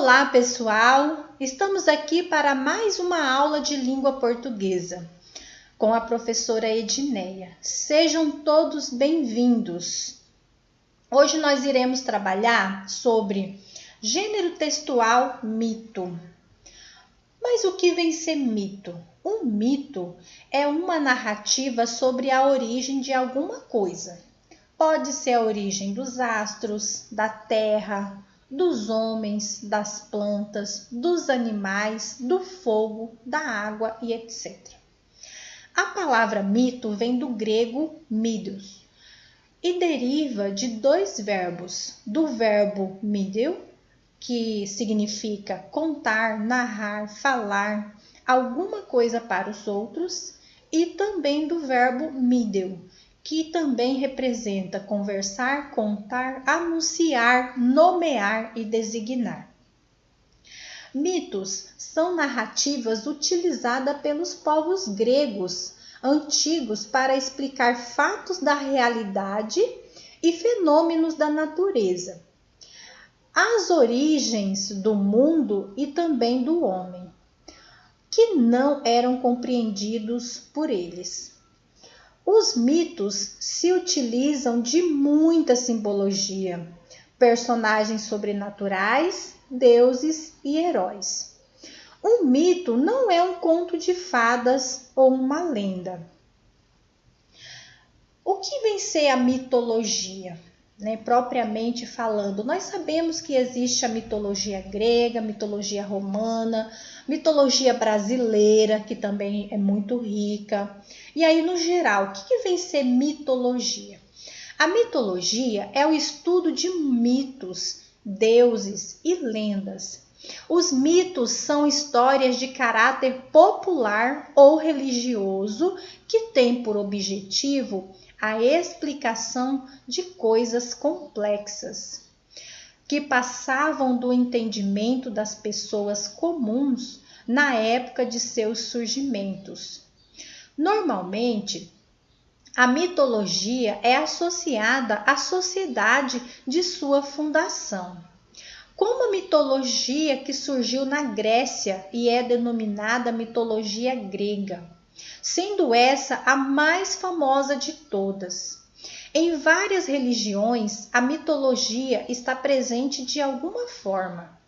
Olá, pessoal! Estamos aqui para mais uma aula de língua portuguesa com a professora Edneia. Sejam todos bem-vindos. Hoje nós iremos trabalhar sobre gênero textual mito. Mas o que vem ser mito? Um mito é uma narrativa sobre a origem de alguma coisa. Pode ser a origem dos astros, da terra, dos homens, das plantas, dos animais, do fogo, da água e etc. A palavra mito vem do grego mitos e deriva de dois verbos, do verbo mideu, que significa contar, narrar, falar alguma coisa para os outros, e também do verbo mideu, que também representa conversar, contar, anunciar, nomear e designar. Mitos são narrativas utilizadas pelos povos gregos antigos para explicar fatos da realidade e fenômenos da natureza, as origens do mundo e também do homem, que não eram compreendidos por eles. Os mitos se utilizam de muita simbologia, personagens sobrenaturais, deuses e heróis. Um mito não é um conto de fadas ou uma lenda. O que vem ser a mitologia? Propriamente falando, nós sabemos que existe a mitologia grega, mitologia romana, mitologia brasileira, que também é muito rica. E aí, no geral, o que vem ser mitologia? A mitologia é o estudo de mitos, deuses e lendas. Os mitos são histórias de caráter popular ou religioso que têm por objetivo a explicação de coisas complexas, que passavam do entendimento das pessoas comuns na época de seus surgimentos. Normalmente, a mitologia é associada à sociedade de sua fundação, como a mitologia que surgiu na Grécia e é denominada mitologia grega, sendo essa a mais famosa de todas. Em várias religiões, a mitologia está presente de alguma forma.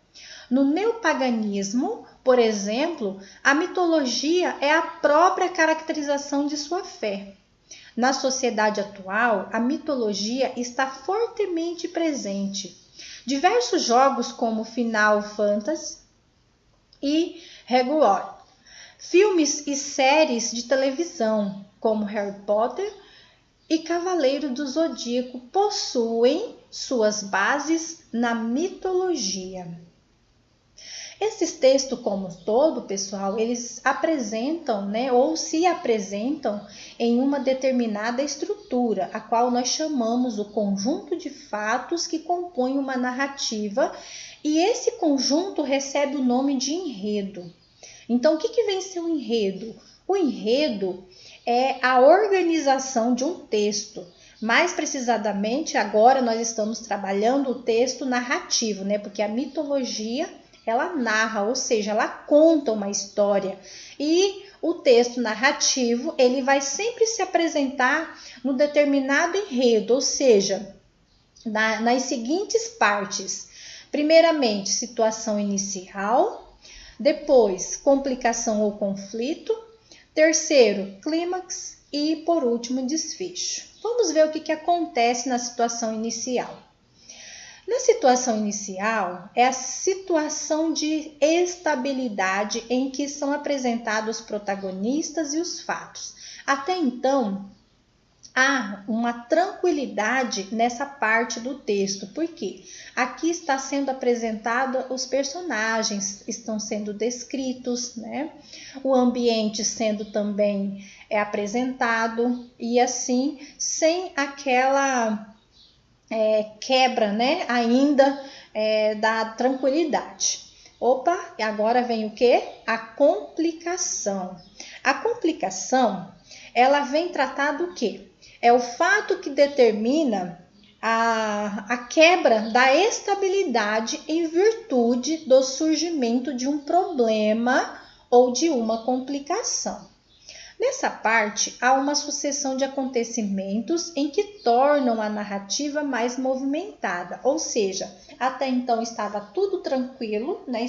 No neopaganismo, por exemplo, a mitologia é a própria caracterização de sua fé. Na sociedade atual, a mitologia está fortemente presente. Diversos jogos como Final Fantasy e Hogwarts, filmes e séries de televisão como Harry Potter e Cavaleiro do Zodíaco possuem suas bases na mitologia. Esses textos como todo, pessoal, eles apresentam, ou se apresentam em uma determinada estrutura, a qual nós chamamos o conjunto de fatos que compõem uma narrativa, e esse conjunto recebe o nome de enredo. Então, o que vem ser o enredo? O enredo é a organização de um texto. Mais precisamente, agora nós estamos trabalhando o texto narrativo, porque a mitologia ela narra, ou seja, ela conta uma história. E o texto narrativo, ele vai sempre se apresentar no determinado enredo, ou seja, nas seguintes partes. Primeiramente, situação inicial. Depois, complicação ou conflito. Terceiro, clímax. E, por último, desfecho. Vamos ver o que acontece na situação inicial. Na situação inicial, é a situação de estabilidade em que são apresentados os protagonistas e os fatos. Até então, há uma tranquilidade nessa parte do texto, porque aqui está sendo apresentado os personagens, estão sendo descritos, o ambiente sendo também apresentado, e assim, sem aquela quebra, ainda da tranquilidade. Opa, e agora vem o quê? A complicação. A complicação, ela vem tratar do quê? É o fato que determina a quebra da estabilidade em virtude do surgimento de um problema ou de uma complicação. Nessa parte, há uma sucessão de acontecimentos em que tornam a narrativa mais movimentada, ou seja, até então estava tudo tranquilo, né?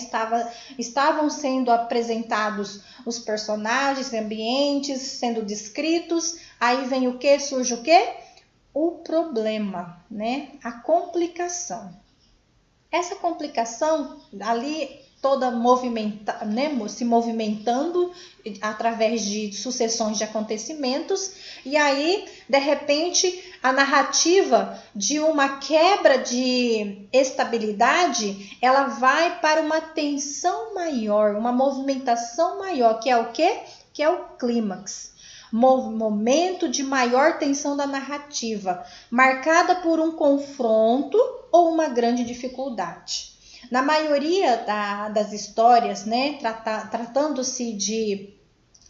Estavam sendo apresentados os personagens, ambientes, sendo descritos, aí vem o que? Surge o quê? O problema, né? A complicação. Essa complicação ali toda se movimentando através de sucessões de acontecimentos, e aí, de repente, a narrativa de uma quebra de estabilidade, ela vai para uma tensão maior, uma movimentação maior, que é o quê? Que é o clímax. Momento de maior tensão da narrativa, marcada por um confronto ou uma grande dificuldade. Na maioria das histórias, né, tratando-se de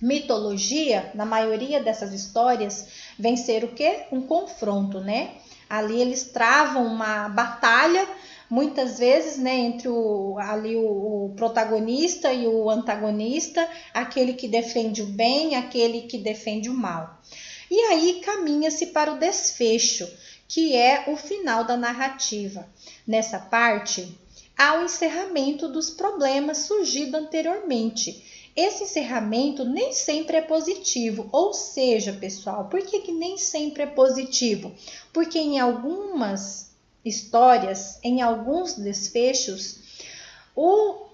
mitologia, na maioria dessas histórias vem ser o quê? Um confronto, né? Ali eles travam uma batalha, muitas vezes, né, entre o protagonista e o antagonista, aquele que defende o bem, aquele que defende o mal. E aí caminha-se para o desfecho, que é o final da narrativa. Nessa parte, há o encerramento dos problemas surgido anteriormente. Esse encerramento nem sempre é positivo, ou seja, pessoal, por que nem sempre é positivo? Porque em algumas histórias, em alguns desfechos, o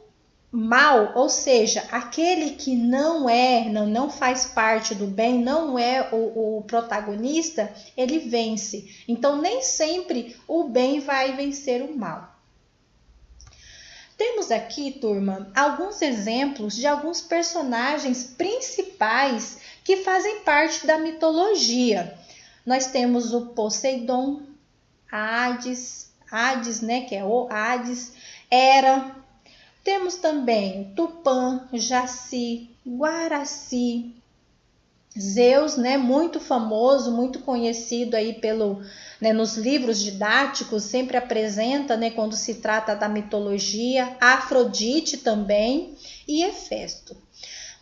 mal, ou seja, aquele que não faz parte do bem, não é o protagonista, ele vence. Então, nem sempre o bem vai vencer o mal. Temos aqui, turma, alguns exemplos de alguns personagens principais que fazem parte da mitologia. Nós temos o Poseidon, Hades, né, que é o Hades, Hera. Temos também Tupã, Jaci, Guaraci, Zeus, né, muito famoso, muito conhecido aí nos livros didáticos, sempre apresenta, né, quando se trata da mitologia, Afrodite também e Hefesto.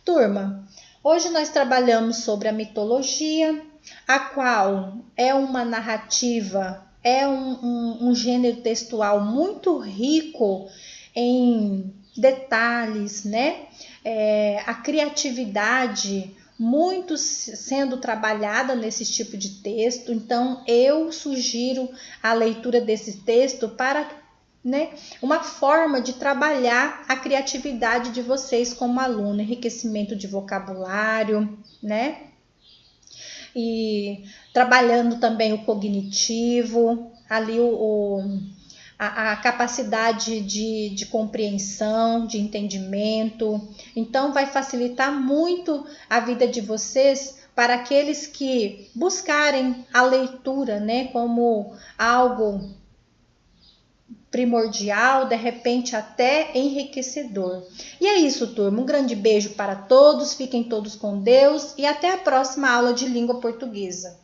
Turma, hoje nós trabalhamos sobre a mitologia, a qual é uma narrativa, é um gênero textual muito rico em detalhes, né? A criatividade muito sendo trabalhada nesse tipo de texto, então eu sugiro a leitura desse texto para, né, uma forma de trabalhar a criatividade de vocês como aluno, enriquecimento de vocabulário, né? E trabalhando também o cognitivo, ali a capacidade de compreensão, de entendimento. Então, vai facilitar muito a vida de vocês para aqueles que buscarem a leitura, né, como algo primordial, de repente até enriquecedor. E é isso, turma. Um grande beijo para todos, fiquem todos com Deus e até a próxima aula de língua portuguesa.